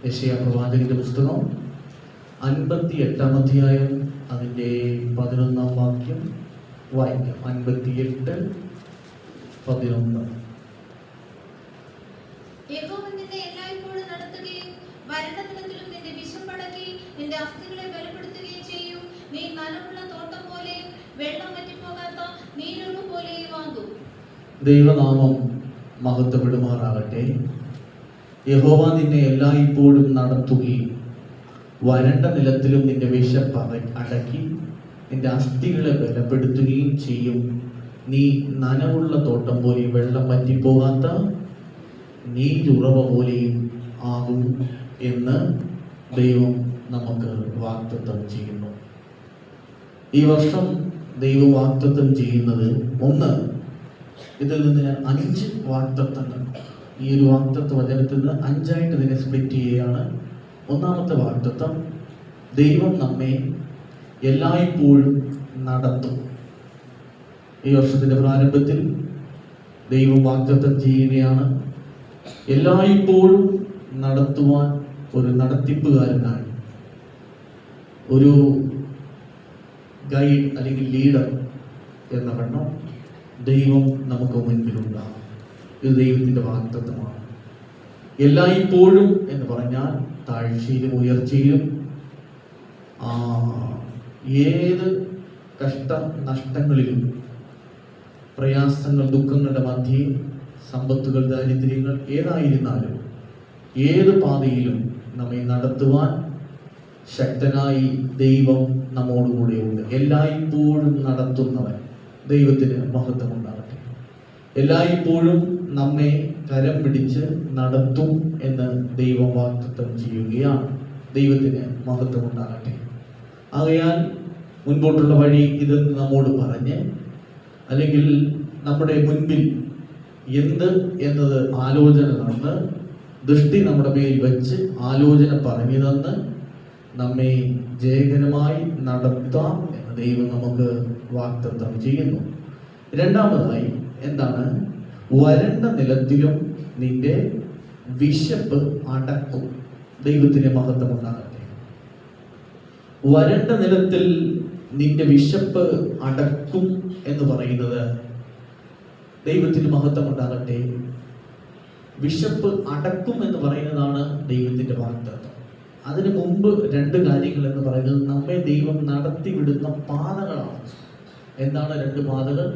യെശയ്യാ പ്രവാചകന്റെ പുസ്തകം 58-ാം അധ്യായം അതിൻ്റെ 11-ാം വാക്യം വായിക്കാം. 58:11. യഹോവ നിന്നെ എല്ലായ്പ്പോഴും നടത്തുകയും വരണ്ട നിലത്തിലും നിന്റെ വിശപ്പടക്കി നിന്റെ അസ്ഥികളെ ബലപ്പെടുത്തുകയും ചെയ്യും. നീ നനവുള്ള തോട്ടം പോലെയും വെള്ളം വറ്റിപ്പോകാത്ത നീരുറവ് പോലെയും ആകും. ദൈവനാമം മഹത്വപ്പെടുമാറാകട്ടെ. യഹോവ നിന്നെ എല്ലായ്പ്പോഴും നടത്തുകയും വരണ്ട നിലത്തിലും നിന്റെ വിശപ്പ് അടക്കി നിന്റെ അസ്ഥികളെ ബലപ്പെടുത്തുകയും ചെയ്യും. നീ നനവുള്ള തോട്ടം പോലെയും വെള്ളം വറ്റിപ്പോകാത്ത നീരുറവ പോലെയും ആകും എന്ന് ദൈവം നമുക്ക് വാഗ്ദത്തം ചെയ്യുന്നു. ഈ വർഷം ദൈവം വാഗ്ദത്തം ചെയ്യുന്നത് ഒന്ന്, ഇതിൽ നിന്ന് ഞാൻ 5 വാഗ്ദത്തങ്ങൾ, ഈ ഒരു വാഗ്ദത്ത വചനത്തിൽ നിന്ന് 5ആയിട്ട് ഇതിനെ സ്പ്ലിറ്റ് ചെയ്യുകയാണ്. ഒന്നാമത്തെ വാഗ്ദത്തം, ദൈവം നമ്മെ എല്ലായ്പ്പോഴും നടത്തും. ഈ വർഷത്തിന്റെ പ്രാരംഭത്തിൽ ദൈവം വാഗ്ദത്തം ചെയ്യുകയാണ്, എല്ലായ്പ്പോഴും നടത്തുവാൻ ഒരു നടത്തിപ്പുകാരനായി, ഒരു ഗൈഡ് അല്ലെങ്കിൽ ലീഡർ എന്ന വണ്ണം ദൈവം നമുക്ക് മുൻപിലുണ്ടാകും. ഇത് ദൈവത്തിൻ്റെ വാഗ്ദത്തമാണ്. എല്ലായ്പ്പോഴും എന്ന് പറഞ്ഞാൽ താഴ്ചയിലും ഉയർച്ചയിലും ഏത് കഷ്ട നഷ്ടങ്ങളിലും പ്രയാസങ്ങൾ ദുഃഖങ്ങളുടെ മധ്യേ സമ്പത്തുകൾ ദാരിദ്ര്യങ്ങൾ ഏതായിരുന്നാലും ഏത് പാതയിലും നമ്മെ നടത്തുവാൻ ശക്തനായി ദൈവം നമ്മോടുകൂടെയുണ്ട്. എല്ലായ്പ്പോഴും നടത്തുന്നവൻ, ദൈവത്തിന് മഹത്വമുണ്ടാകട്ടെ. എല്ലായ്പ്പോഴും നമ്മെ കരം പിടിച്ച് നടത്തും എന്ന് ദൈവം വാഗ്ദത്തം ചെയ്യുകയാണ്. ദൈവത്തിന് മഹത്വമുണ്ടാകട്ടെ. ആകയാൽ മുൻപോട്ടുള്ള വഴി ഇതെന്ന് നമ്മോട് പറഞ്ഞ്, അല്ലെങ്കിൽ നമ്മുടെ മുൻപിൽ എന്ത് എന്നത് ആലോചന നടന്ന് ദൃഷ്ടി നമ്മുടെ മേൽ വെച്ച് ആലോചന പറഞ്ഞു തന്ന് നമ്മെ ജയകരമായി നടത്താം എന്ന് ദൈവം നമുക്ക് വാഗ്ദത്തം ചെയ്യുന്നു. രണ്ടാമതായി എന്താണ്? വരണ്ട നിലത്തിലും നിന്റെ വിശപ്പ് അടക്കും. ദൈവത്തിന് മഹത്വമുണ്ടാകട്ടെ. വരണ്ട നിലത്തിൽ നിന്റെ വിശപ്പ് അടക്കും എന്ന് പറയുന്നത് ദൈവത്തിന് മഹത്വമുണ്ടാകട്ടെ. വിശപ്പ് അടക്കും എന്ന് പറയുന്നതാണ് ദൈവത്തിന്റെ വാഗ്ദത്തം. അതിനു മുമ്പ് 2 കാര്യങ്ങൾ എന്ന് പറയുന്നത് നമ്മെ ദൈവം നടത്തിവിടുന്ന പാതകളാണ്. എന്താണ് 2 പാതകൾ?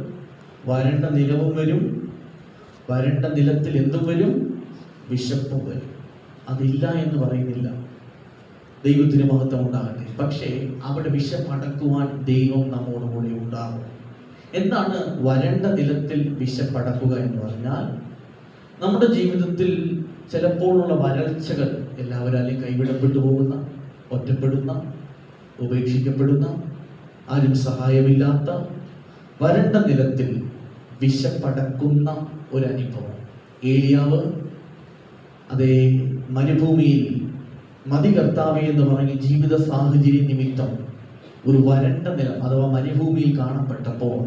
വരണ്ട നിലവും വരും, വരണ്ട നിലത്തിൽ എന്തും വരും, വിശപ്പും വരും. അതില്ല എന്ന് പറയുന്നില്ല. ദൈവത്തിന് മഹത്വം ഉണ്ടാകട്ടെ. പക്ഷേ അവിടെ വിശപ്പടക്കുവാൻ ദൈവം നമ്മോടുകൂടി ഉണ്ടാകും. എന്താണ് വരണ്ട നിലത്തിൽ വിശപ്പടക്കുക എന്ന് പറഞ്ഞാൽ? നമ്മുടെ ജീവിതത്തിൽ ചിലപ്പോഴുള്ള വരൾച്ചകൾ, എല്ലാവരും കൈവിടപ്പെട്ടു പോകുന്ന, ഒറ്റപ്പെടുന്ന, ഉപേക്ഷിക്കപ്പെടുന്ന, ആരും സഹായമില്ലാത്ത വരണ്ട നിലത്തിൽ വിശപ്പടക്കുന്ന ഒരനുഭവം. ഏലിയാവ് അതേ മരുഭൂമിയിൽ മതി കർത്താവേ എന്ന് പറഞ്ഞ് ജീവിത സാഹചര്യ നിമിത്തം ഒരു വരണ്ട നിലം അഥവാ മരുഭൂമിയിൽ കാണപ്പെട്ടപ്പോൾ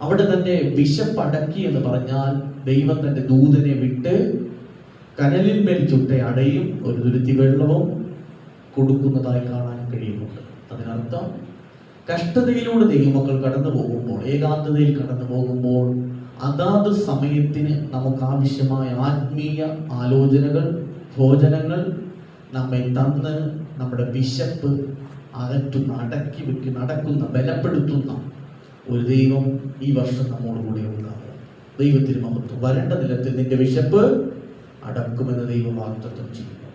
അവിടെ തന്നെ വിശപ്പടക്കി എന്ന് പറഞ്ഞാൽ ദൈവം തന്റെ ദൂതനെ വിട്ട് കനലിന്മേൽ ചുട്ട അടയും ഒരു തുരുത്തി വെള്ളവും കൊടുക്കുന്നതായി കാണാൻ കഴിയുന്നുണ്ട്. അതിനർത്ഥം കഷ്ടതയിലൂടെ ദൈവമക്കൾ കടന്നു പോകുമ്പോൾ, ഏകാന്തതയിൽ കടന്നു പോകുമ്പോൾ അതാത് സമയത്തിന് നമുക്ക് ആവശ്യമായ ആത്മീയ ആലോചനകൾ, ഭോജനങ്ങൾ നമ്മെ തന്ന് നമ്മുടെ വിശപ്പ് അകറ്റുന്ന, അടക്കി വെക്കുന്ന, നടക്കുന്ന, ബലപ്പെടുത്തുന്ന ഒരു ദൈവം ഈ വർഷം നമ്മോടുകൂടി ഉണ്ടാകും. ദൈവത്തിന് മഹത്വം. വരണ്ട നിലത്തിൽ നിന്റെ വിശപ്പ് അടക്കുമെന്ന് ദൈവം വാഗ്ദത്തം ചെയ്യുന്നു.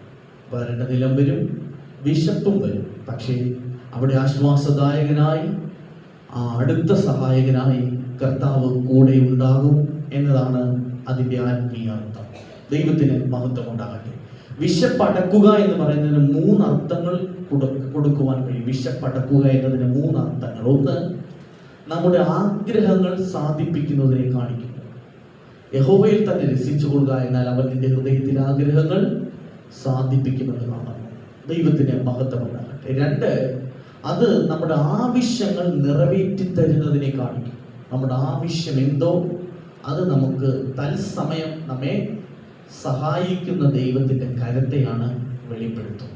വരണ്ട നിലം വരും, വിശപ്പും വരും. പക്ഷേ അവിടെ ആശ്വാസദായകനായി, അടുത്ത സഹായകനായി കർത്താവ് കൂടെ ഉണ്ടാകും എന്നതാണ് അതിൻ്റെ ആത്മീയ അർത്ഥം. ദൈവത്തിന് മഹത്വം ഉണ്ടാകട്ടെ. വിശപ്പടക്കുക എന്ന് പറയുന്നതിന് 3 അർത്ഥങ്ങൾ കൊടുക്കുവാൻ കഴിയും. വിശപ്പടക്കുക എന്നതിന് 3 അർത്ഥങ്ങൾ. ഒന്ന്, നമ്മുടെ ആഗ്രഹങ്ങൾ സാധിപ്പിക്കുന്നതിനെ കാണിക്കുന്നു. യഹോവയിൽ തന്നെ രസിച്ചു കൊള്ളുക എന്നാൽ അവൻ നിന്റെ ഹൃദയത്തിലെ ആഗ്രഹങ്ങൾ സാധിപ്പിക്കുമെന്ന് കാണുന്നു. ദൈവത്തിന് മഹത്വം ഉണ്ടാകട്ടെ. 2, അത് നമ്മുടെ ആവശ്യങ്ങൾ നിറവേറ്റി തരുന്നതിനെ കാണിക്കും. നമ്മുടെ ആവശ്യം എന്തോ അത് നമുക്ക് തത്സമയം നമ്മെ സഹായിക്കുന്ന ദൈവത്തിൻ്റെ കരത്തെയാണ് വെളിപ്പെടുത്തും.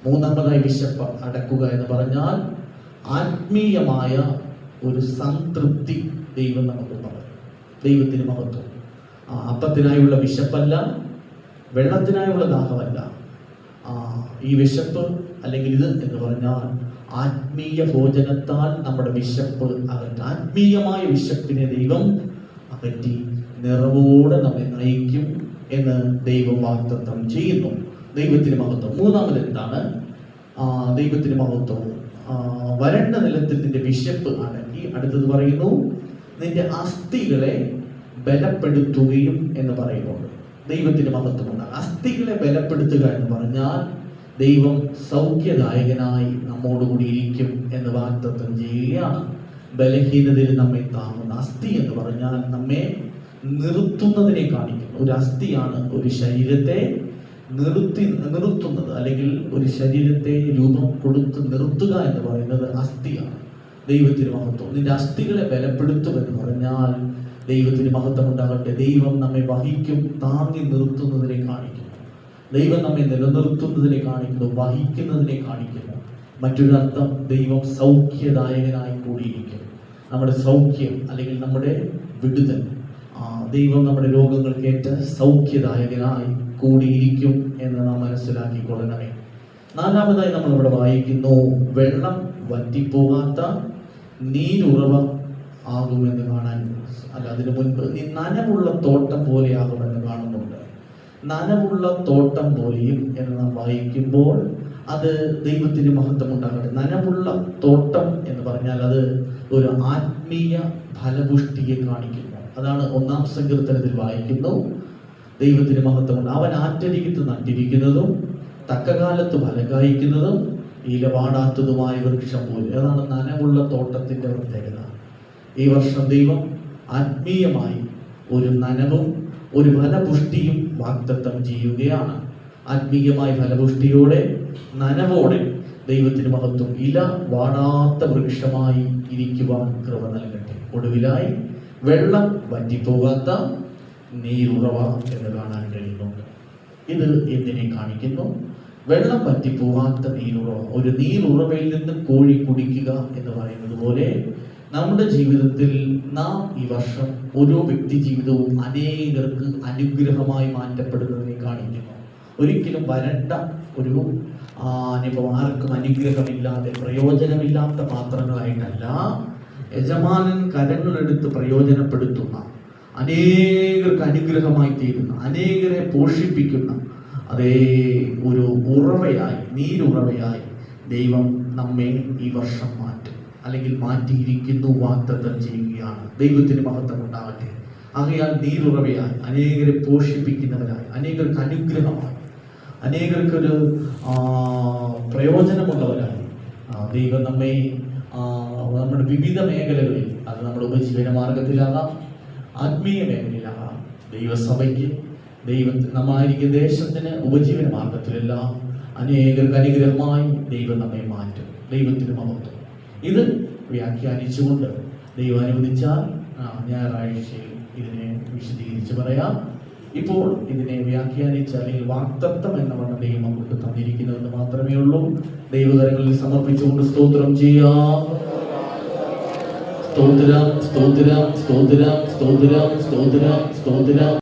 മൂന്നാമതായി വിശപ്പ് അടക്കുക എന്ന് പറഞ്ഞാൽ ആത്മീയമായ ഒരു സംതൃപ്തി ദൈവം നമുക്ക് പറയും. ദൈവത്തിന് മഹത്വം. അപ്പത്തിനായുള്ള വിശപ്പല്ല, വെള്ളത്തിനായുള്ള ദാഹമല്ല. ഈ വിശപ്പ് അല്ലെങ്കിൽ ഇത് എന്ന് പറഞ്ഞാൽ ആത്മീയ ഭോജനത്താൽ നമ്മുടെ വിശപ്പ് അകറ്റി, ആത്മീയമായ വിശപ്പിനെ ദൈവം അകറ്റി നിറവോടെ നമ്മെ നയിക്കും എന്ന് ദൈവം വാഗ്ദത്തം ചെയ്യുന്നു. ദൈവത്തിന് മഹത്വം. മൂന്നാമത് എന്താണ് ദൈവത്തിന് മഹത്വം? വരണ്ട നിലത്തിൽ നിന്റെ വിശപ്പ് അടക്കി. അടുത്തത് പറയുന്നു, നിന്റെ അസ്ഥികളെ ബലപ്പെടുത്തുകയും എന്ന് പറയുന്നുണ്ട്. ദൈവത്തിന് മഹത്വമുണ്ട്. അസ്ഥികളെ ബലപ്പെടുത്തുക എന്ന് പറഞ്ഞാൽ ദൈവം സൗഖ്യദായകനായി നമ്മോടുകൂടി ഇരിക്കും എന്ന് വാഗ്ദത്തം ചെയ്യുകയാണ്. ബലഹീനതയിൽ നമ്മെ താങ്ങുന്ന അസ്ഥി എന്ന് പറഞ്ഞാൽ നമ്മെ നിർത്തുന്നതിനെ കാണിക്കുന്നു. ഒരു അസ്ഥിയാണ് ഒരു ശരീരത്തെ നിർത്തുന്നത്, അല്ലെങ്കിൽ ഒരു ശരീരത്തെ രൂപം കൊടുത്ത് നിർത്തുക എന്ന് പറയുന്നത് അസ്ഥിയാണ്. ദൈവത്തിന് മഹത്വം. നിന്റെ അസ്ഥികളെ ബലപ്പെടുത്തുക എന്ന് പറഞ്ഞാൽ ദൈവത്തിന് മഹത്വം ഉണ്ടാകട്ടെ. ദൈവം നമ്മെ വഹിക്കും, താങ്ങി നിർത്തുന്നതിനെ കാണിക്കുന്നു. ദൈവം നമ്മെ നിലനിർത്തുന്നതിനെ കാണിക്കുന്നു, വഹിക്കുന്നതിനെ കാണിക്കുന്നു. മറ്റൊരർത്ഥം, ദൈവം സൗഖ്യദായകനായി കൂടിയിരിക്കും. നമ്മുടെ സൗഖ്യം അല്ലെങ്കിൽ നമ്മുടെ വിടുതൽ, ദൈവം നമ്മുടെ രോഗങ്ങൾക്കേറ്റ സൗഖ്യദായകനായി കൂടിയിരിക്കും എന്ന് നാം മനസ്സിലാക്കിക്കൊള്ളണമേ. നാലാമതായി നമ്മൾ ഇവിടെ വായിക്കുന്നു, വെള്ളം വറ്റിപ്പോകാത്ത നീരുറവ ആകുമെന്ന് കാണാൻ, അല്ല അതിനു മുൻപ് നീ നനവുള്ള തോട്ടം പോലെ ആകുമെന്ന് കാണുന്നുണ്ട്. നനവുള്ള തോട്ടം പോലെയും എന്ന് നാം വായിക്കുമ്പോൾ അത് ദൈവത്തിന് മഹത്വം ഉണ്ടാകട്ടെ. നനവുള്ള തോട്ടം എന്ന് പറഞ്ഞാൽ അത് ഒരു ആത്മീയ ഫലപുഷ്ടിയെ കാണിക്കുന്നു. അതാണ് 1-ാം സങ്കീർത്തനത്തിൽ വായിക്കുന്നു, ദൈവത്തിന് മഹത്വമുണ്ട്. അവൻ ആറ്റരികത്ത് നട്ടിരിക്കുന്നതും തക്കകാലത്ത് ഫലം കായ്ക്കുന്നതും ഇലവാടാത്തതുമായ വൃക്ഷം പോലെ. അതാണ് നനവുള്ള തോട്ടത്തിന്റെ പ്രത്യേകത. ഈ വർഷം ദൈവം ആത്മീയമായി ഒരു നനവും ഒരു ഫലപുഷ്ടിയും വാഗ്ദത്തം ചെയ്യുകയാണ്. ആത്മീയമായ ഫലപുഷ്ടിയോടെ നനവോടെ ദൈവത്തിന് മഹത്വം. ഇല വാടാത്ത വൃക്ഷമായി ഇരിക്കുവാൻ കൃപ നൽകട്ടെ. ഒടുവിലായി വെള്ളം വറ്റിപ്പോകാത്ത നീരുറവ എന്ന് കാണാൻ കഴിയുന്നുണ്ട്. ഇത് എന്തിനെ കാണിക്കുന്നു? വെള്ളം വറ്റിപ്പോകാത്ത നീരുറവ. ഒരു നീരുറവയിൽ നിന്ന് കോഴി കുടിക്കുക എന്ന് പറയുന്നത് പോലെ നമ്മുടെ ജീവിതത്തിൽ നാം ഈ വർഷം ഓരോ വ്യക്തി ജീവിതവും അനേകർക്ക് അനുഗ്രഹമായി മാറ്റപ്പെടുന്നതിനെ കാണിക്കുന്നു. ഒരിക്കലും വരണ്ട ഒരു അനുഭവം, ആർക്കും അനുഗ്രഹമില്ലാതെ പ്രയോജനമില്ലാത്ത പാത്രങ്ങളായിട്ടല്ല, യജമാനൻ കരങ്ങളെടുത്ത് പ്രയോജനപ്പെടുത്തുന്ന, അനേകർക്ക് അനുഗ്രഹമായി തീരുന്ന, അനേകരെ പോഷിപ്പിക്കുന്ന അതേ ഒരു ഉറവയായി, നീരുറവയായി ദൈവം നമ്മെ ഈ വർഷം മാറ്റും, അല്ലെങ്കിൽ മാറ്റിയിരിക്കുന്നു, വാഗ്ദത്തം ചെയ്യുകയാണ്. ദൈവത്തിന് മഹത്വം ഉണ്ടാകട്ടെ. ആകയാൽ നീരുറവയായി, അനേകരെ പോഷിപ്പിക്കുന്നവരായി, അനേകർക്ക് അനുഗ്രഹമായി, അനേകർക്കൊരു പ്രയോജനമുള്ളവരായി ദൈവം നമ്മെ നമ്മുടെ വിവിധ മേഖലകളിൽ, അത് നമ്മുടെ ഉപജീവന മാർഗത്തിലാകാം, ആത്മീയ മേഖലയിലാകാം, ദൈവസഭയ്ക്ക്, നമ്മായിരിക്കുന്ന ദേശത്തിന് ഉപജീവന മാർഗത്തിലെല്ലാം അനേകർക്ക് അനുഗ്രഹമായി ദൈവം നമ്മെ മാറ്റും. ദൈവത്തിന് മഹത്വം. ഇത് വ്യാഖ്യാനിച്ചുകൊണ്ട് ദൈവം അനുവദിച്ചാൽ ഞായറാഴ്ചയിൽ ഇതിനെ വിശദീകരിച്ച് പറയാം. ഇപ്പോൾ ഇതിനെ വ്യാഖ്യാനിച്ച് അല്ലെങ്കിൽ വാഗ്ദത്തം എന്ന വണ്ണം ദൈവം നമുക്ക് തന്നിരിക്കുന്നുവെന്ന് മാത്രമേ ഉള്ളൂ. ദൈവകരങ്ങളിൽ സമർപ്പിച്ചുകൊണ്ട് സ്തോത്രം ചെയ്യാം. സ്തോത്രം, സ്തോത്രം, സ്തോത്രം, സ്തോത്രം, സ്തോത്രം, സ്തോത്രം.